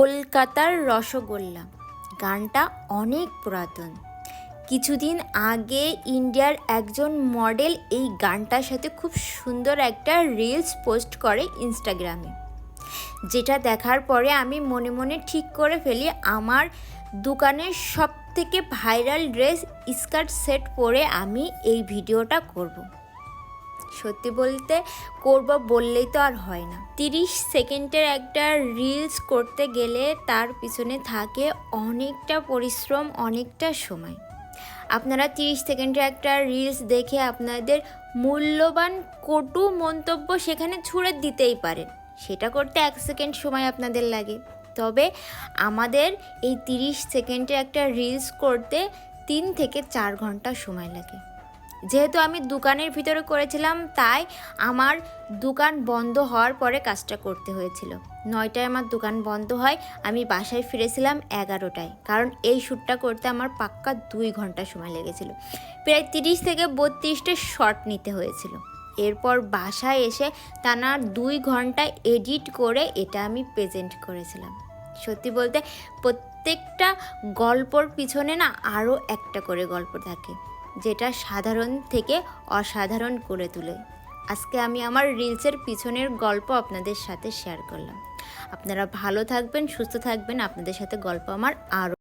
কলকাতার রসগোল্লা গানটা অনেক পুরাতন। কিছুদিন আগে ইন্ডিয়ার একজন মডেল এই গানটার সাথে খুব সুন্দর একটা রিলস পোস্ট করে ইনস্টাগ্রামে, যেটা দেখার পরে আমি মনে মনে ঠিক করে ফেলি আমার দোকানের সব থেকে ভাইরাল ড্রেস স্কার্ট সেট পরে আমি এই ভিডিওটা করব। সত্যি বলতে করব বললেই তো আর হয় না। 30 সেকেন্ডের একটা রিলস করতে গেলে তার পিছনে থাকে অনেকটা পরিশ্রম, অনেকটা সময়। আপনারা 30 সেকেন্ডের একটা রিলস দেখে আপনাদের মূল্যবান কটু মন্তব্য সেখানে ছুঁড়ে দিতেই পারেন, সেটা করতে 1 সেকেন্ড সময় আপনাদের লাগে। তবে আমাদের এই 30 সেকেন্ডের একটা রিলস করতে 3 থেকে 4 ঘন্টা সময় লাগে। যেহেতু আমি দোকানের ভিতরে করেছিলাম, তাই আমার দোকান বন্ধ হওয়ার পরে কাজটা করতে হয়েছিল। 9টায় আমার দোকান বন্ধ হয়, আমি বাসায় ফিরেছিলাম 11টায়, কারণ এই শ্যুটটা করতে আমার পাক্কা 2 ঘন্টা সময় লেগেছিল। প্রায় 30 থেকে 32টা শট নিতে হয়েছিল। এরপর বাসায় এসে টানা 2 ঘন্টা এডিট করে এটা আমি প্রেজেন্ট করেছিলাম। সত্যি বলতে প্রত্যেকটা গল্পর পিছনে না আরও একটা করে গল্প থাকে, যেটা সাধারণ থেকে অসাধারণ করে তোলে। আজকে আমি আমার রিলসের পিছনের গল্প আপনাদের সাথে শেয়ার করলাম। আপনারা ভালো থাকবেন, সুস্থ থাকবেন। আপনাদের সাথে গল্প আমার আরও